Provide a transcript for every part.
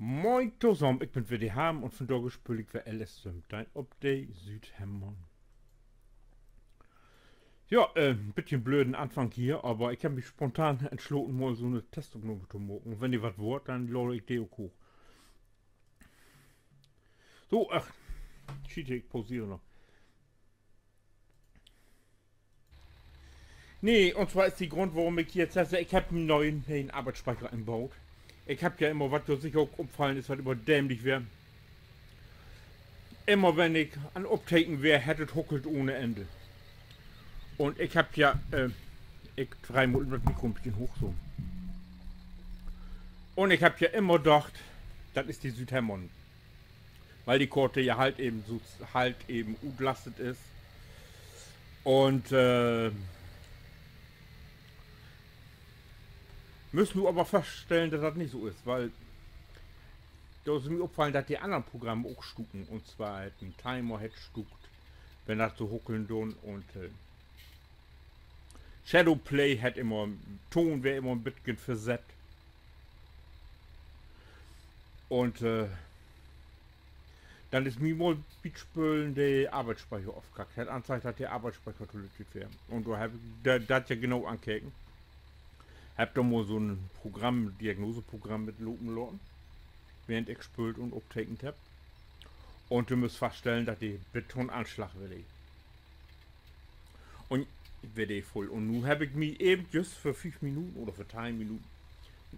Moin zusammen, ich bin WD Ham und von da gespülig für LS dein Update Südhemmern. Ja, ein bisschen blöden Anfang hier, aber ich habe mich spontan entschlossen, mal so eine Testaufnahme zu machen. Und wenn ihr was wollt, dann lade ich die auch hoch. So, ach, shit, ich pausiere noch. Nee, und zwar ist die Grund, warum ich jetzt sage, ich habe einen neuen Arbeitsspeicher eingebaut. Ich habe ja immer, was für sich auch umfallen ist, was immer dämlich wäre. Immer wenn ich an Uptaken wäre, hätte es huckelt ohne Ende. Und ich habe ja, ich 3 Minuten das Mikro ein bisschen hoch so. Und ich habe ja immer gedacht, das ist die Südhemmern. Weil die Korte ja halt eben so utlastet ist. Und müssen wir aber feststellen, dass das nicht so ist, weil da ist mir aufgefallen, dass die anderen Programme auch stucken. Und zwar halt ein Timer hätte stuckt, wenn das so huckeln tun und Shadowplay hat immer, Ton wäre immer ein bisschen versetzt. Und dann ist mir mal Beachböllen der Arbeitsspeicher aufgekackt. Hat angezeigt, dass der Arbeitsspeicher gelötet wäre. Und da habe ich das ja genau angekeken. Hab da mal so ein Programm, Diagnoseprogramm mit Lupen lassen, während ich spült und abtaken hab. Und du musst feststellen, dass die Betonanschlag will. Und ich werde voll. Und nun habe ich mir eben just für 5 Minuten oder für 3 Minuten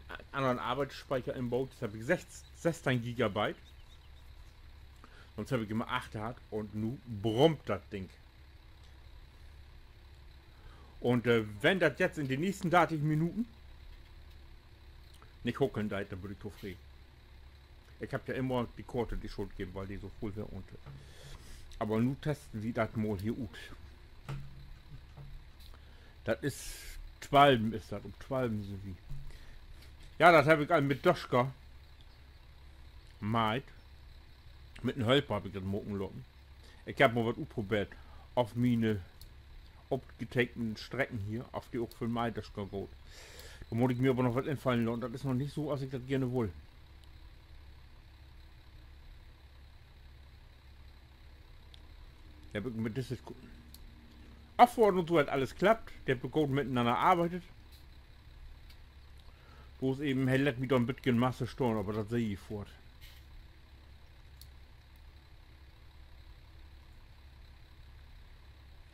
einen anderen Arbeitsspeicher im Bau. Das habe ich 16 Gigabyte. Sonst habe ich immer 8 gehabt und nun brummt das Ding. Und wenn das jetzt in den nächsten 30 Minuten nicht huckeln da, dann würde ich drauf reden. Ich habe ja immer die Korte die Schuld gegeben, weil die so voll wäre. Aber nun testen wir das mal hier ut. Das ist 12 ist das, um 12 sind wie. Ja, das habe ich all mit Doschka meid. Mit einem Helper habe ich das morgen lassen. Ich habe mal was probiert auf meine abgetakten Strecken hier, auf die auch für Mai Doschka geht. Da muss ich mir aber noch was entfallen lassen. Das ist noch nicht so, als ich das gerne will. Ja, mit das ist Abfordern und so hat alles klappt. Der bekommt miteinander arbeitet. Wo es eben hell mit ein bisschen Masse steuern, aber das sehe ich fort.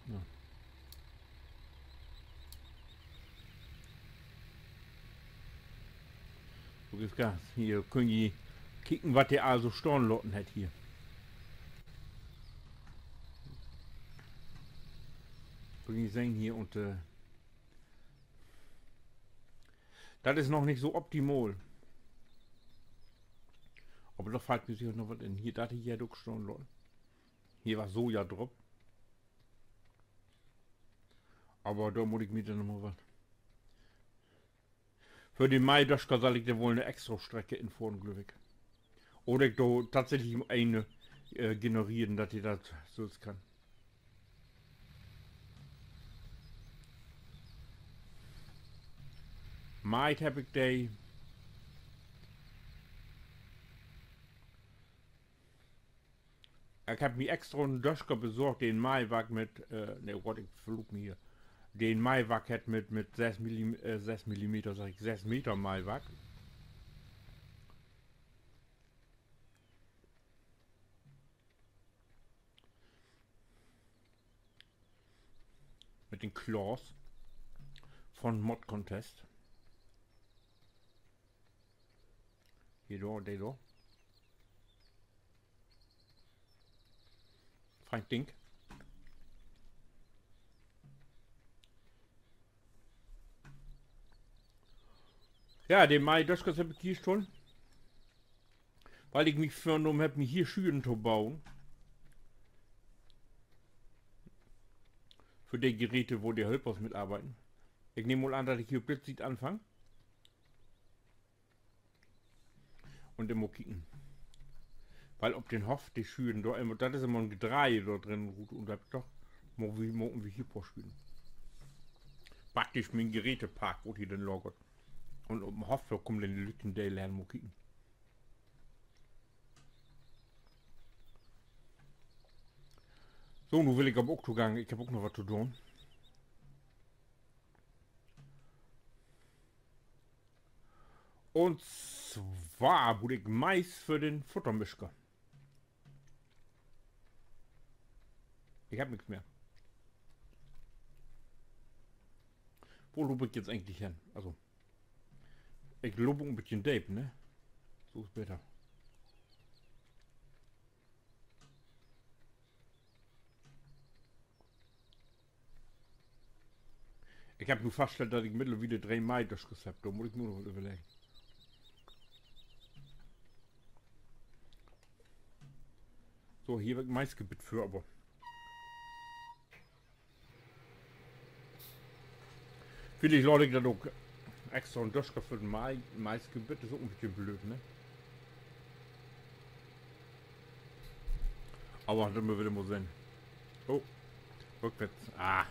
Ja. So geht's Gas. Hier können die kicken, was der also Stornlotten hat hier. Können die sehen hier und das ist noch nicht so optimal. Aber da fällt mir sicher noch was in. Hier dachte ich ja doch Stornlotten. Hier war Soja drauf. Aber da muss ich mir dann noch mal was. Für den Mai, das soll ich da wohl eine extra Strecke in Vorn-Glöwig. Oder ich da tatsächlich eine generieren, dass ich das so kann. Mai habe ich die. Ich habe mir extra einen Döschker besorgt, den Maiwag mit, ne, Gott, ich flug mir hier. Den Maiwag hat mit 6 mm, sag ich, 6 Meter Maiwag. Mit den Claws von Mod Contest. Hier da, der da. Fein Ding. Ja, den Mai Döschkers habe ich hier schon. Weil ich mich vorgenommen habe, mir hier Schüren zu bauen. Für die Geräte, wo die Helpers mitarbeiten. Ich nehme mal an, dass ich hier plötzlich anfange. Und immer kicken. Weil ob den Hoff, die Schüren, da immer, das ist immer ein Gedreie da drin, und da doch, morgen wie hier vorspielen. Praktisch mein Gerätepark, wo die dann lagert. Und um Hoff, da kommen dann die Lücken, die lernen, mal kicken. So, nun will ich am Okto gehen. Ich habe auch noch was zu tun. Und zwar wurde ich Mais für den Futtermischker. Ich habe nichts mehr. Wo lobe ich jetzt eigentlich hin? Also, ich lobe ein bisschen Dave, ne? So ist besser. Ich habe nur festgestellt, dass ich mittlerweile 3 Mai das Rezept habe. Da muss ich nur noch überlegen. So, hier wird Maisgebiet für, aber. Viele Leute dann auch extra ein Döschker für den Maisgebiet. Das ist auch ein bisschen blöd, ne? Aber das wir wieder mal sehen. Oh, rückwärts. Ah.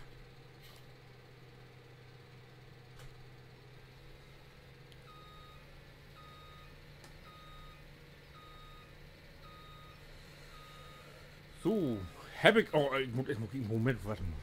So, habe ich. Oh, ich muss erstmal einen Moment, warte mal.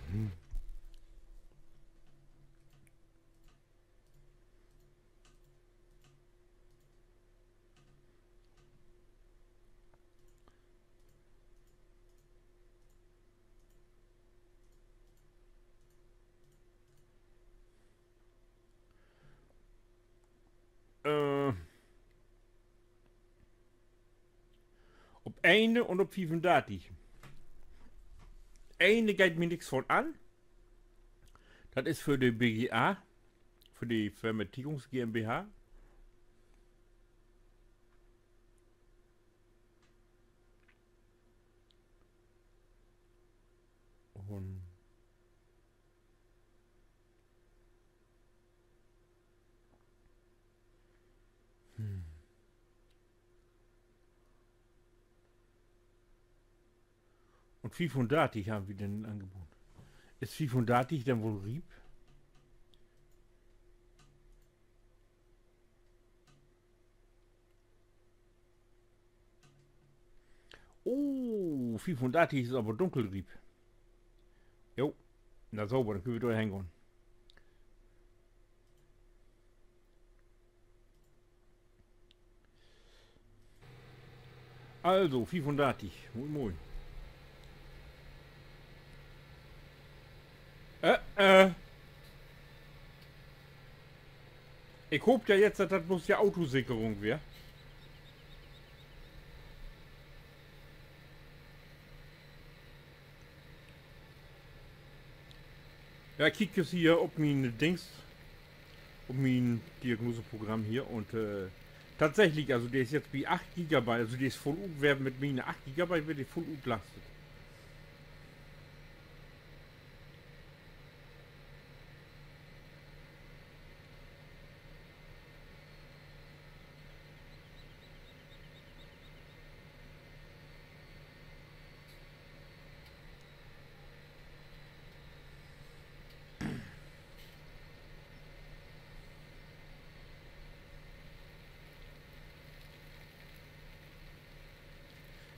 Op eine und op 35. Eine geht mir nichts von an. Das ist für die BGA, für die Fermentierungs GmbH. Und Und 500 haben wir denn angeboten. Ist 500 dann wohl Rieb? Oh, 500 ist aber Dunkelrieb. Jo, na sauber, dann können wir da hängen. Also, 500. Moin, moin. Ich hoffe ja jetzt, dass das bloß die Autosicherung wäre. Ja, ich kicke jetzt hier auf mein Dings, auf mein Diagnoseprogramm hier und tatsächlich, also der ist jetzt wie 8 GB, also der ist voll werden mit mir 8 GB wird die voll belastet.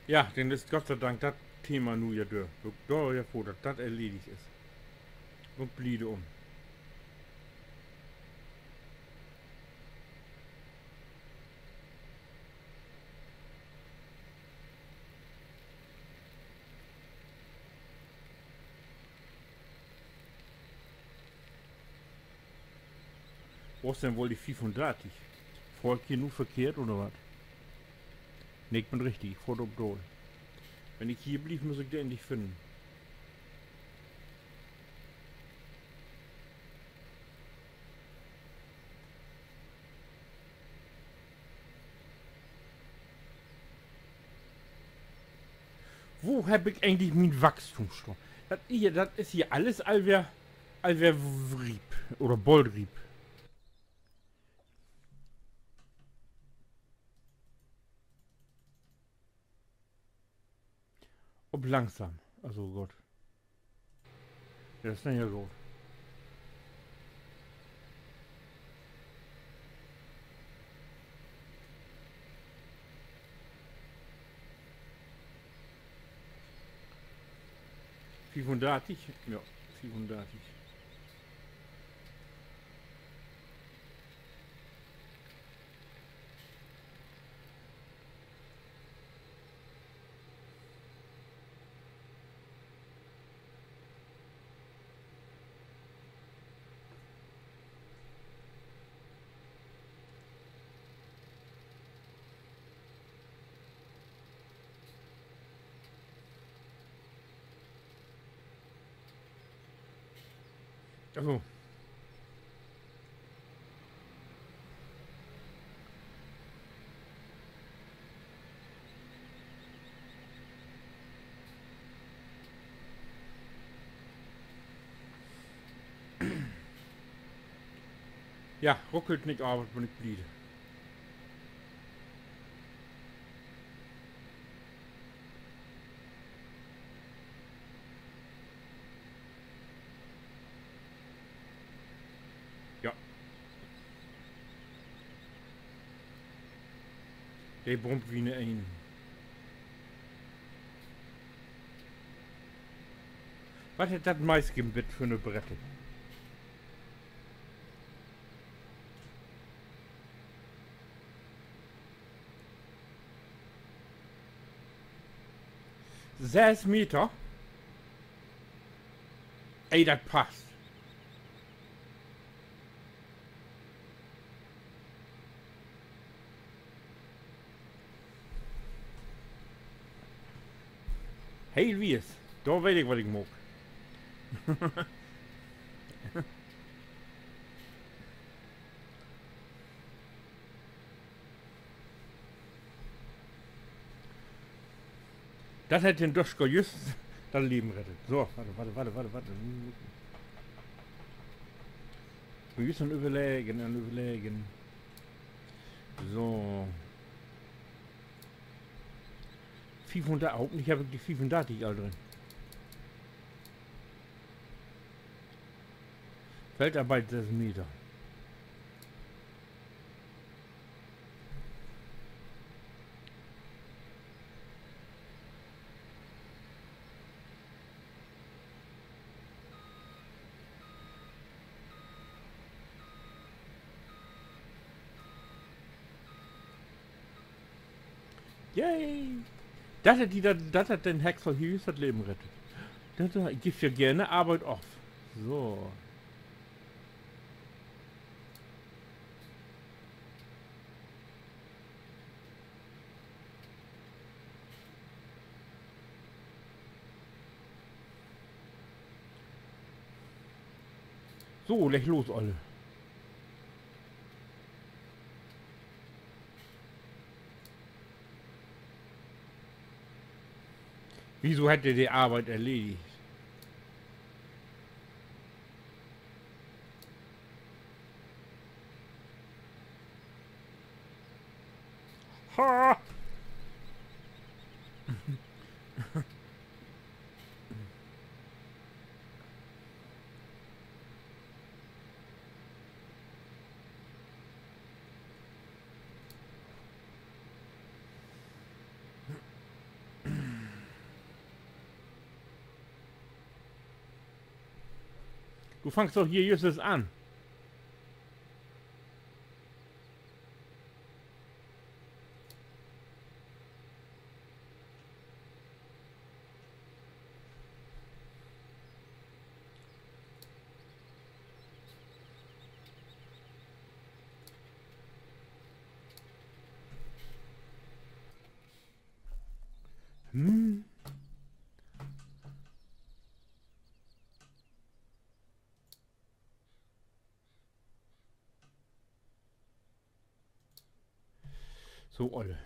Ja, denn ist Gott sei Dank das Thema nur ja durch. Da ja froh, dass das erledigt ist. Und bliebe um. Wo ist denn wohl die 500? Folgt hier nur verkehrt oder was? Ne, ich bin richtig, vor der Obdol. Wenn ich hier blieb, muss ich den endlich finden. Wo habe ich eigentlich mein Wachstumsstoff? Das ist hier alles allwer Rieb oder Bollrieb. Ob langsam. Also Gott. Ja, das ist dann ja so. 35? Ja, 35. Also. Ja, ruckelt nicht, aber bin ich blieb. Ja. Der brummt wie eine Ein. Was hat das meist gegeben für eine Brette? Sechs Meter? Ey, das passt. Hey, wie es? Da weiß ich, was ich mag. Das hätte den Duschko just das Leben rettet. So, warte. Wir müssen überlegen. So. 500, auch nicht, ich habe die 500 all drin. Feldarbeit 6 Meter. Yay! Das hat den Hexer Hughes das Leben rettet. Das gibt ja gerne Arbeit auf. So. So, leg los alle. Wieso hat er die Arbeit erledigt? Ha! Du fangst doch hier just an. Hm? So, Olle.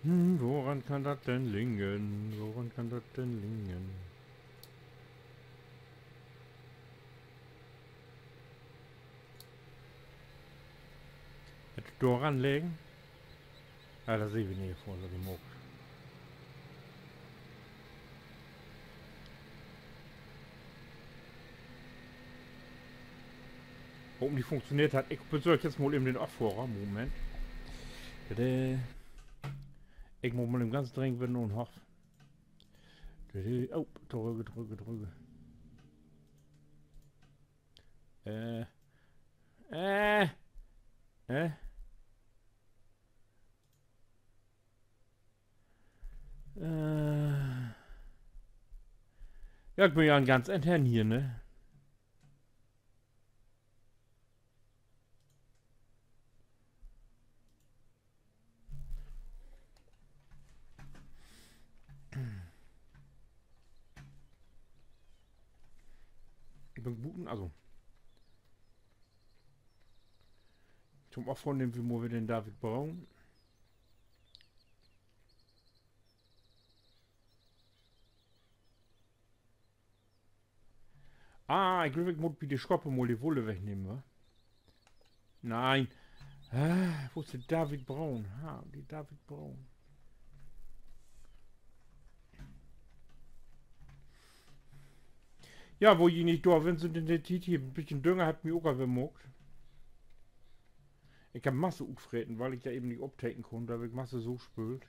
Woran kann das denn liegen? Woran kann das denn liegen? Hätte daran legen? Ah, da sehe ich nicht vor, so die Muck. Warum die funktioniert hat, ich besorge jetzt mal eben den Aufführer. Moment. Ich muss mal im ganz dringend werden und hoch. Oh, drücke. Äh. Äh. Äh. Ja, ich bin ja ein ganz intern hier, ne? Ich bin guten, also. Zum Aufhören nehmen wir mal wieder den David Braun. Ah, ich glaube, ich muss die Schkoppe mal die Wolle wegnehmen, wa? Nein. Ah, wo ist der David Braun? Ha, die David Braun. Ja, wo ich nicht da bin, sind in der Titi ein bisschen Dünger hat mir auch gemuckt. Ich habe Masse auftreten, weil ich ja eben nicht abtaken konnte, da habe ich Masse so spült.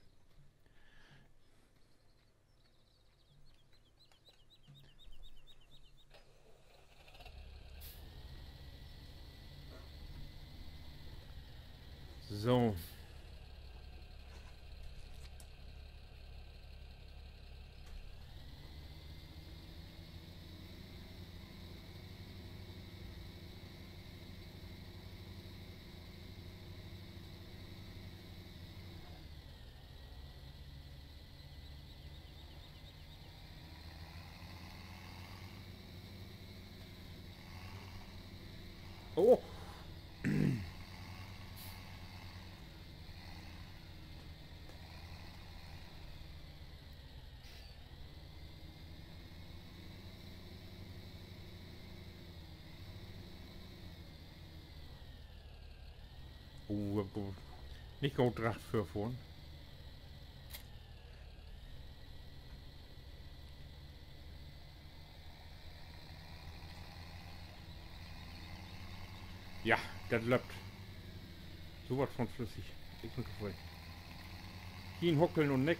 So. Oh. Oh, nicht gut Dracht für vorn. Ja, das läuft. So was von flüssig. Ich bin gefreut. Kein Huckeln und nix.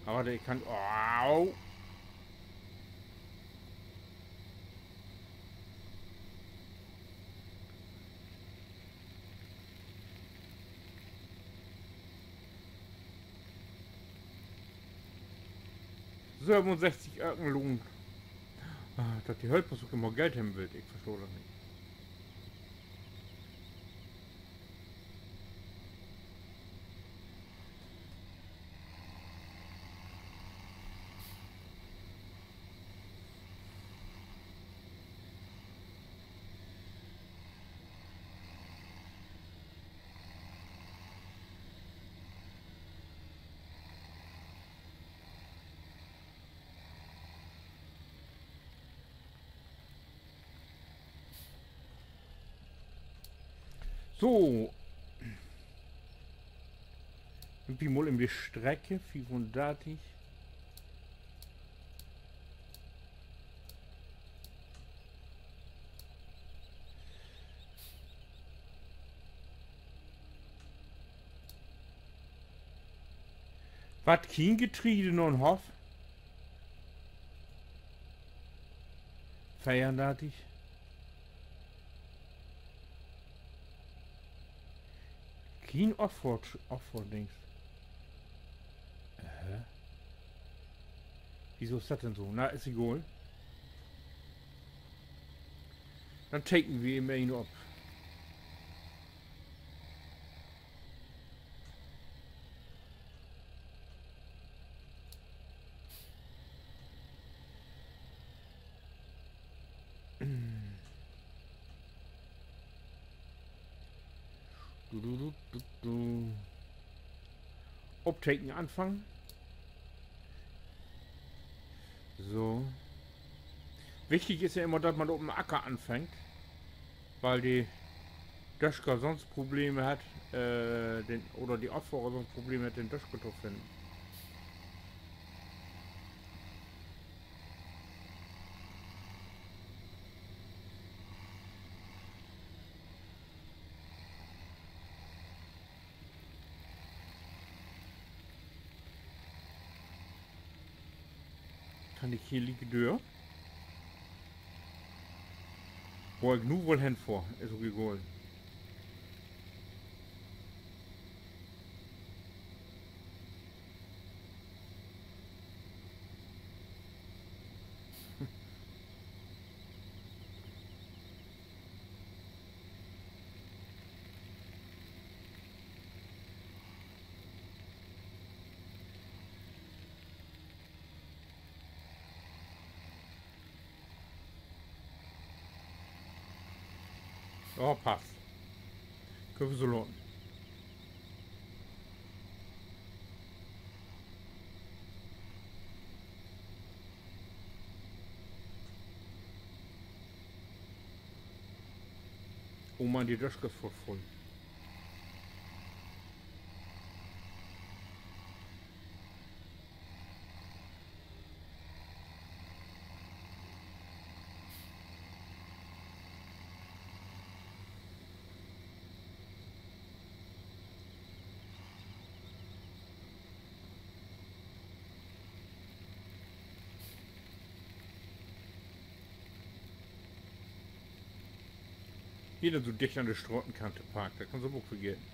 Aber der kann. Oh. €67 Lohn. Ah, dass die Höllversuche immer Geld haben will, ich verstehe das nicht. So. Irgendwie mal in die Strecke, 35. Was kein Getriebe und Hoff? Feiernatig. Kein Offroad-Dings. Wieso ist das denn so? Na, ist egal. Dann taken wir immer ihn ab. Obtaken anfangen. So. Wichtig ist ja immer, dass man auf dem Acker anfängt. Weil die Döschker sonst Probleme hat, oder die Opfer sonst Probleme hat, den Döschker zu finden. Kann ich hier liegen Deur? Wo ich nur wohl hin vor, ist okay geholt. Oh, passt. Können wir so lohnen. Oh man, die Döschke ist voll. Jeder so dicht an der Strottenkante parkt, da kannst du auch vergessen.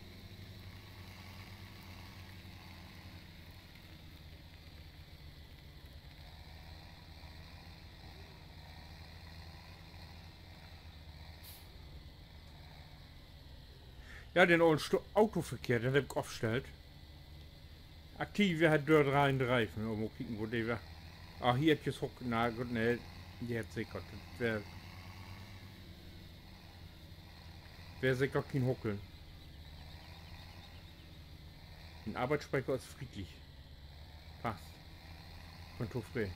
Ja, den Autoverkehr, den hab ich aufgestellt. Aktive hat dort rein Reifen. Mal gucken, wo die war. Ah, hier hat jetzt hoch. Na gut, ne, die hat sicher. Wäre sicher kein Huckeln. Ein Arbeitsspeicher ist friedlich. Passt. Konturfrei.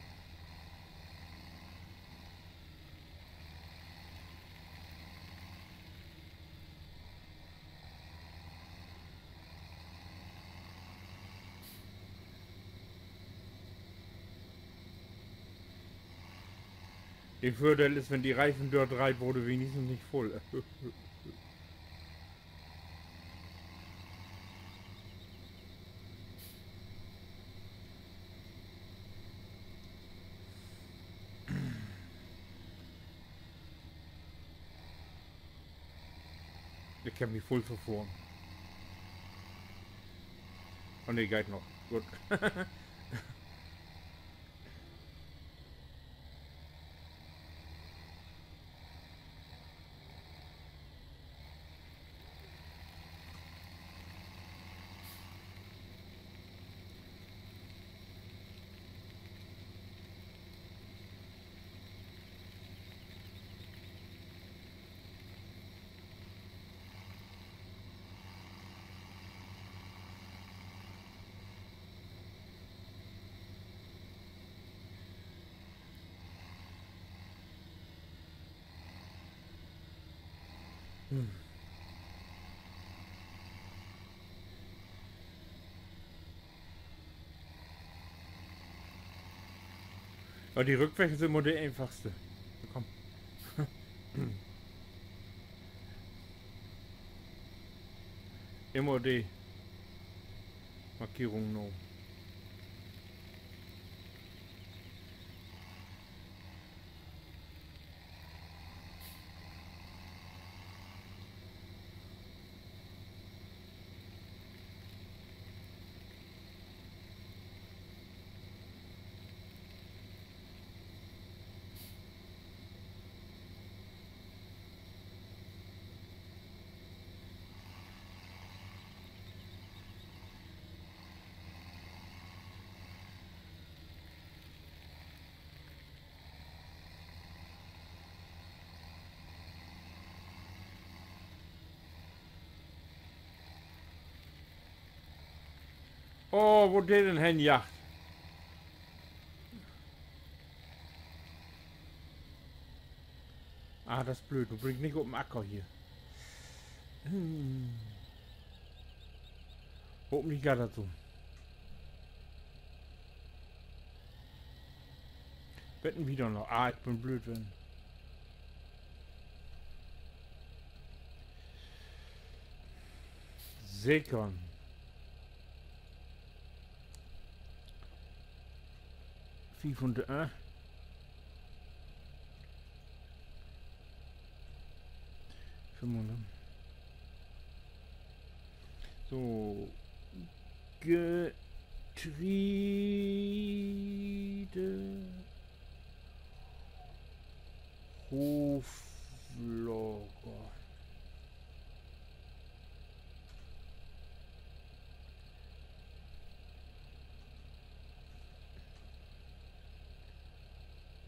Der Vorteil ist, wenn die Reifen dort rein wurde, wenigstens nicht voll. Ich kann mich voll verfahren. Oh ne, geht noch. Gut. Aber die Rückweg ist immer der einfachste. Komm. Immer die Markierung no. Oh, wo der denn hinjagt? Ah, das ist blöd. Du bringst nicht auf den Acker hier. Hoffentlich gar dazu. Wetten wieder noch. Ah, ich bin blöd, wenn. Sekon. Wie von der. 500. So. Getreide. Hoflager.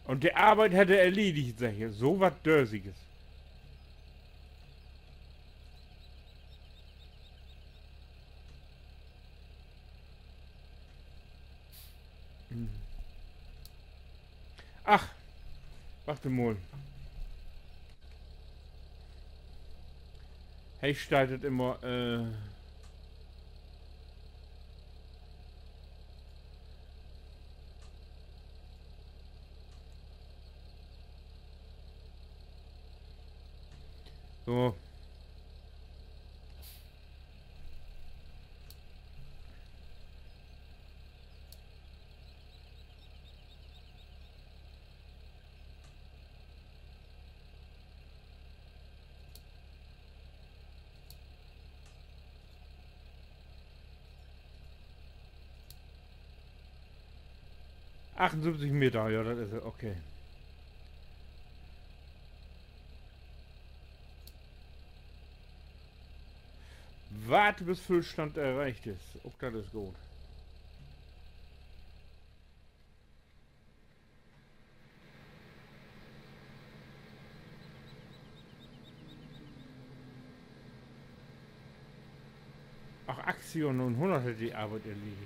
Und die Arbeit hätte erledigt, sag ich. So was Dörsiges. Ach, warte mal. Hey, startet immer, so. $78, ja, das ist okay. Warte bis Füllstand erreicht ist. Auch das ist gut. Ach, Aktion und 100 hat die Arbeit erledigt.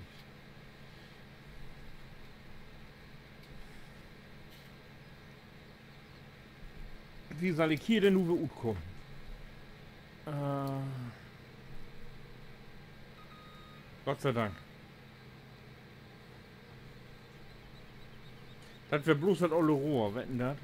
Wie soll ich hier denn nur gut kommen? Gott sei Dank. Das wäre bloß das olle Rohr, wetten das?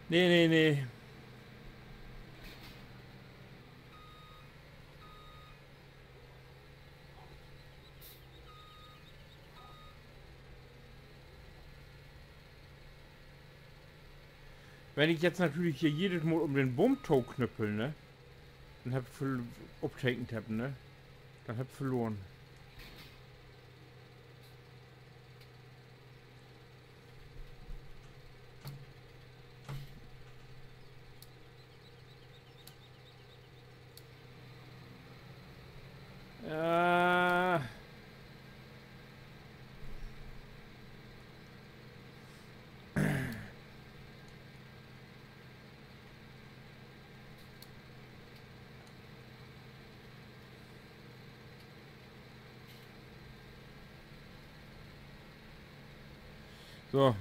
Nee, nee, nee. Wenn ich jetzt natürlich hier jedes Mal um den Bumtau knüppel, ne? Dann hab ich uptaken tappen, ne? Dann hab ich verloren. So.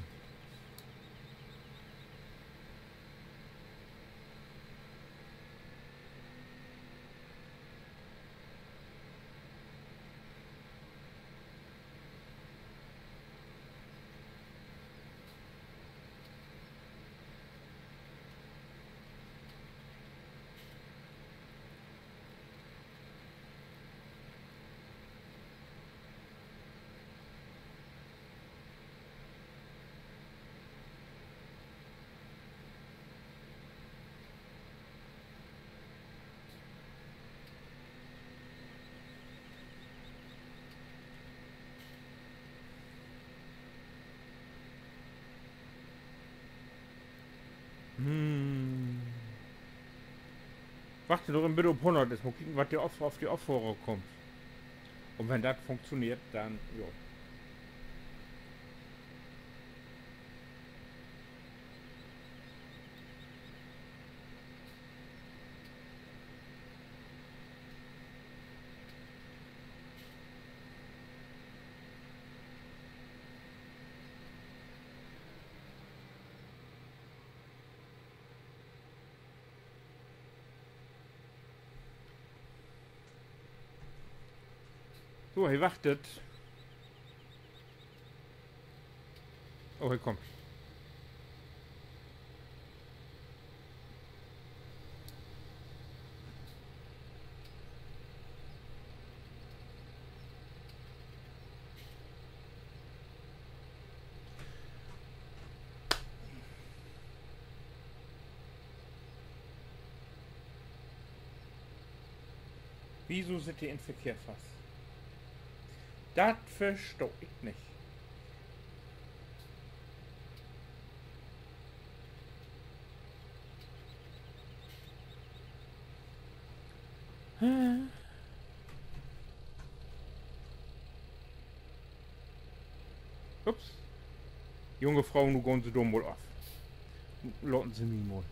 Hm. Warte doch im Bitte auf 100 ist. Mal gucken, was auf die Aufforderung kommt. Und wenn das funktioniert, dann, ja. So, hier wartet. Oh, hier kommt. Wieso sind die in Verkehr fast? Das verstehe ich nicht. Ups. Junge Frau, nu gehen Sie dumm wohl auf. Lotten Sie mich mal.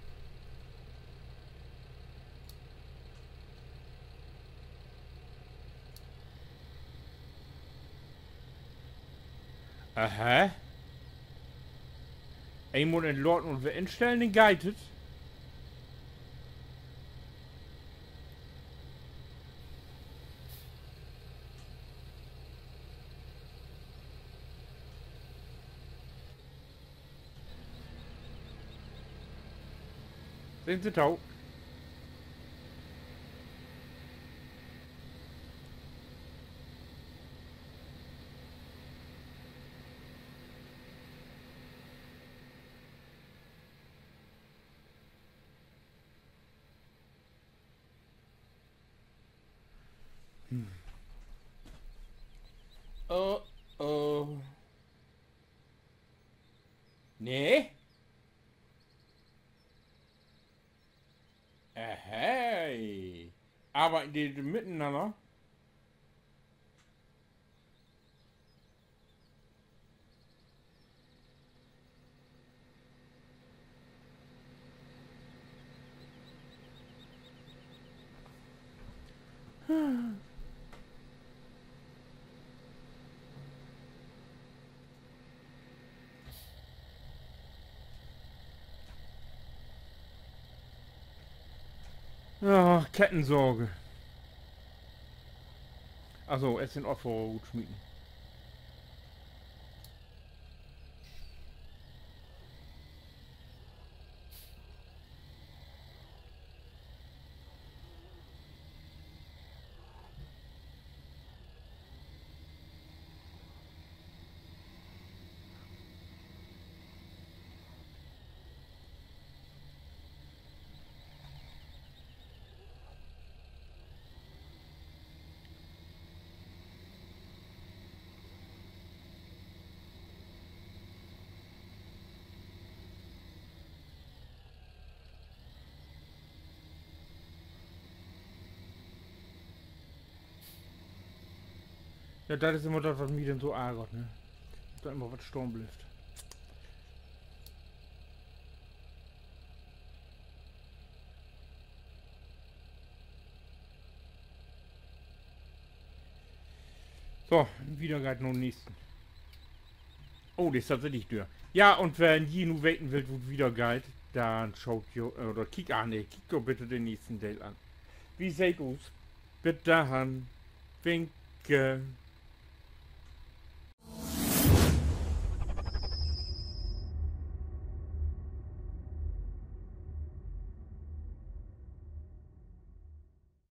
Aha. Einmal entladen und wir instellen den Guided. Sind Sie taub? Oh, oh. Nee? Hey. Arbeiten die miteinander? Ja, Kettensorge. Also, es sind Opfer gut schmieden. Ja, das ist immer das, was mich denn so ärgert, ne? Da immer was Sturm bleibt. So, wieder geht noch nächsten. Oh, das ist tatsächlich dürr. Ja, und wenn ihr nun weten wollt, wo es wieder geht, dann schaut ihr, oder kick doch bitte den nächsten Teil an. Wie seht ihr's? Bis dahin. Winke.